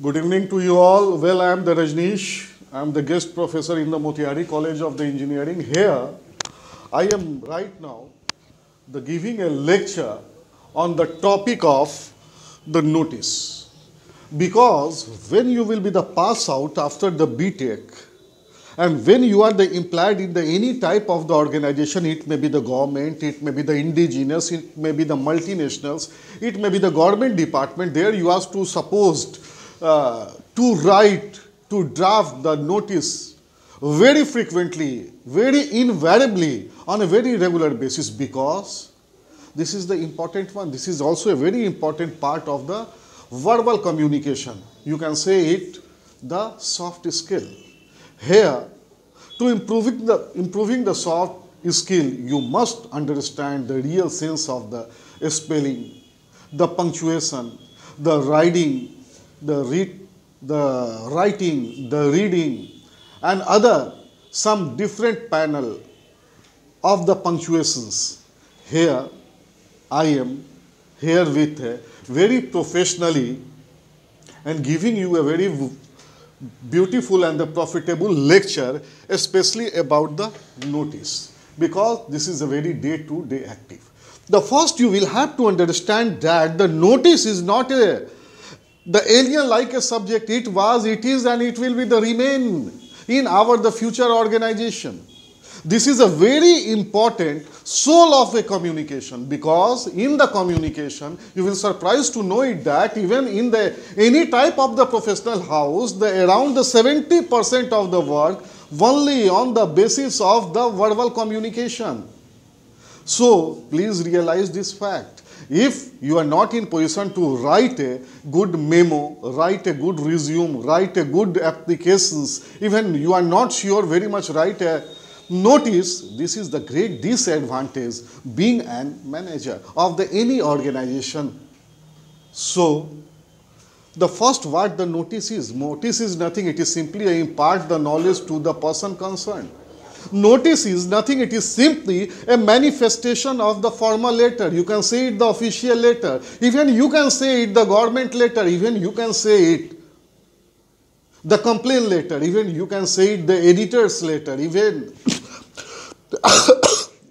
Good evening to you all. Well, I am the Rajneesh. I am the guest professor in the Motiari College of the Engineering. Here, I am right now giving a lecture on the topic of the notice. Because when you will be the pass out after the BTech, and when you are the employed in the any type of the organization, it may be the government, it may be the indigenous, it may be the multinationals, it may be the government department, there you are to supposed to write, to draft the notice very frequently, very invariably, on a very regular basis, because this is the important one. This is also a very important part of the verbal communication. You can say it the soft skill. Here, to improving the soft skill, you must understand the real sense of the spelling, the punctuation, the writing, the writing, the reading, and other some different panel of the punctuations. Here, I am here with very professionally and giving you a very beautiful and the profitable lecture, especially about the notice, because this is a very day-to-day active. The first, you will have to understand that the notice is not the alien like a subject. It was, it is, and it will be the remain in the future organization. This is a very important soul of a communication, because in the communication you will surprise to know it that even in the any type of the professional house, around the 70% of the work only on the basis of the verbal communication. So please realize this fact. If you are not in position to write a good memo, write a good resume, write a good applications, even you are not sure very much write a notice, this is the great disadvantage being a manager of any organization. So, the first what the notice is nothing, it is simply to impart the knowledge to the person concerned. Notice is nothing, it is simply a manifestation of the formal letter. You can say it the official letter, even you can say it the government letter, even you can say it the complaint letter, even you can say it the editor's letter, even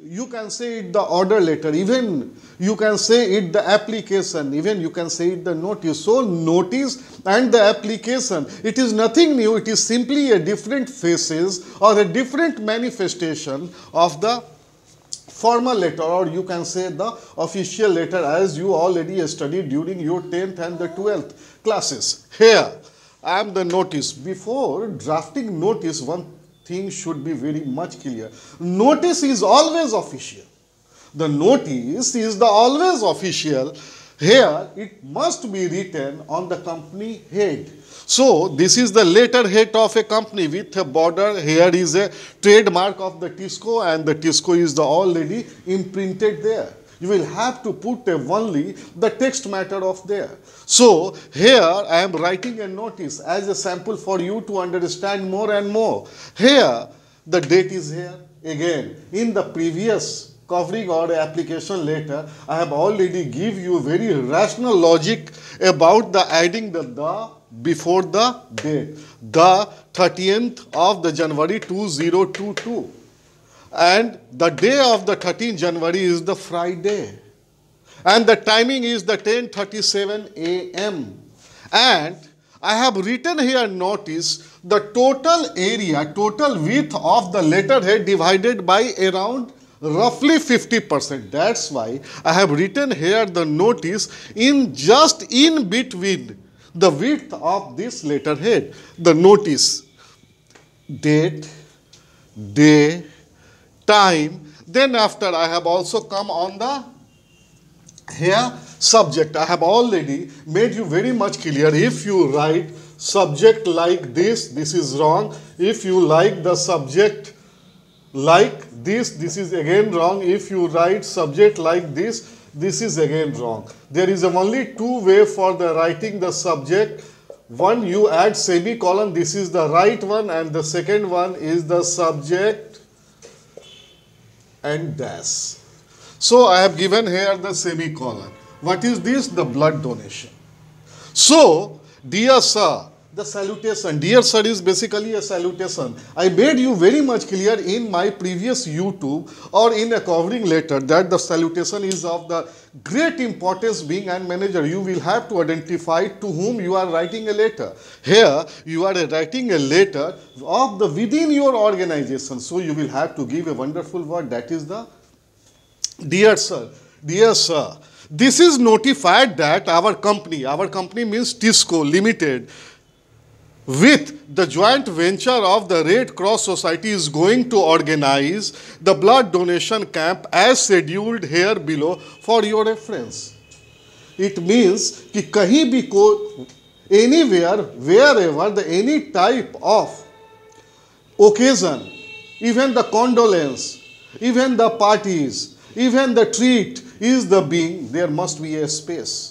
you can say it the order letter, even you can say it the application, even you can say it the notice. So notice and the application, it is nothing new, it is simply a different phases or a different manifestation of the formal letter, or you can say the official letter, as you already studied during your 10th and the 12th classes. Here I am the notice. Before drafting notice, one thing should be very much clear. Notice is always official. The notice is the always official. Here it must be written on the company head. So this is the letterhead of a company with a border. Here is a trademark of the Tisco, and the Tisco is already imprinted there. You will have to put only the text matter of there. So here I am writing a notice as a sample for you to understand more and more. Here the date is here. Again, in the previous covering or application letter, I have already give you very rational logic about the adding the before the date. The 30th of the January 2022. And the day of the 13th January is the Friday. And the timing is the 10:37 a.m. And I have written here notice the total area, total width of the letterhead divided by around roughly 50%. That's why I have written here the notice in just in between the width of this letterhead. The notice, date, day, time. Then after I have also come on the here subject. I have already made you very much clear. If you write subject like this is wrong. If you like the subject like this is again wrong. If you write subject like this is again wrong. There is only two way for the writing the subject. One, you add semicolon, this is the right one, and the second one is the subject and dash. So I have given here the semicolon. What is this? The blood donation. So Dear sir, the salutation. Dear sir is basically a salutation. I made you very much clear in my previous YouTube or in a covering letter that the salutation is of the great importance. Being a manager, you will have to identify to whom you are writing a letter. Here, you are writing a letter of the within your organization. So you will have to give a wonderful word, that is the dear sir. Dear sir, this is notified that our company means TISCO Limited, with the joint venture of the Red Cross Society, is going to organize the blood donation camp as scheduled here below for your reference. It means कि कहीं भी को anywhere, wherever the any type of occasion, even the condolence, even the parties, even the treat is the being, there must be a space.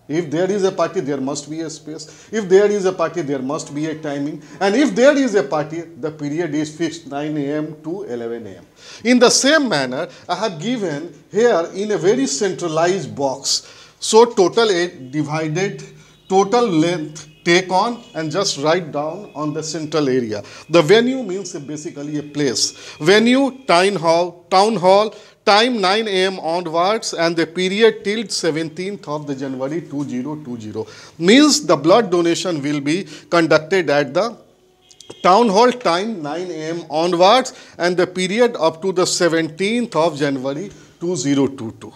If there is a party, there must be a space. If there is a party, there must be a timing. And if there is a party, the period is fixed 9 a.m. to 11 a.m. In the same manner, I have given here in a very centralized box. So total divided, total length, take on and just write down on the central area. The venue means basically a place. Venue, town hall, time 9 a.m. onwards, and the period till 17th of the January 2020. Means the blood donation will be conducted at the town hall, time 9 a.m. onwards, and the period up to the 17th of January 2022.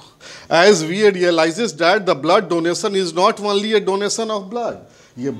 As we realizes that the blood donation is not only a donation of blood. The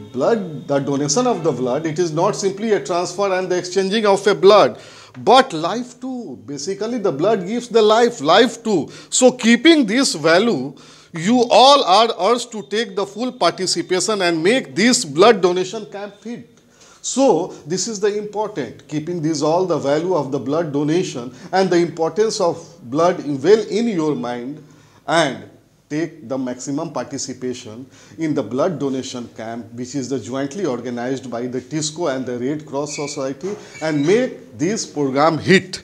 donation of the blood, it is not simply a transfer and the exchanging of a blood, but life too. Basically, the blood gives the life too. So, keeping this value, you all are urged to take the full participation and make this blood donation camp fit. So, this is the important, keeping this all the value of the blood donation and the importance of blood well in your mind, and take the maximum participation in the blood donation camp, which is the jointly organized by the TISCO and the Red Cross Society, and make this program hit.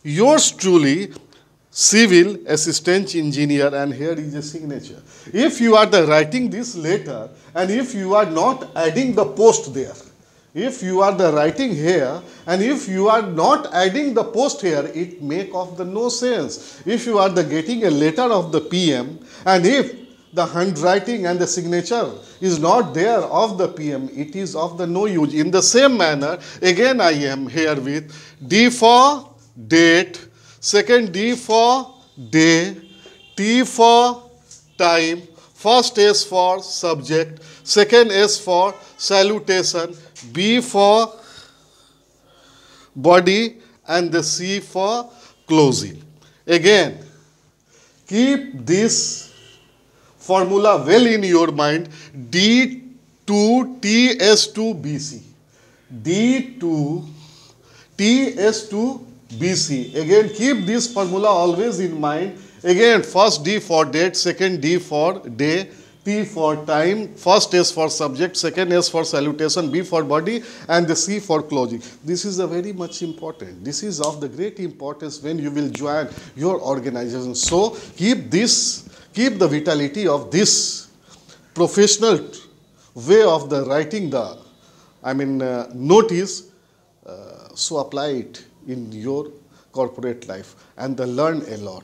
Yours truly, Civil Assistant Engineer, and here is a signature. If you are writing this letter and if you are not adding the post there, if you are writing here and if you are not adding the post here, it make of the no sense. If you are getting a letter of the PM and if the handwriting and the signature is not there of the PM, it is of the no use. In the same manner, again I am here with D for date, second D for day, T for time, first S for subject, second S for salutation, B for body, and the C for closing. Again, keep this formula well in your mind. D2TS2BC. D2TS2BC. Again, keep this formula always in mind. Again, first D for date, second D for day, T for time, first S for subject, second S for salutation, B for body, and the C for closing. This is a very much important. This is of the great importance when you will join your organization. So keep the vitality of this professional way of the writing the, notice. So apply it in your corporate life and learn a lot.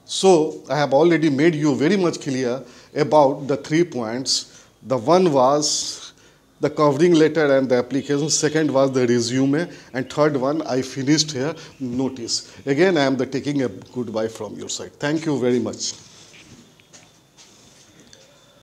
So I have already made you very much clear about the 3 points. The one was the covering letter and the application, second was the resume, and third one I finished here, notice. Again I am taking a goodbye from your side. Thank you very much.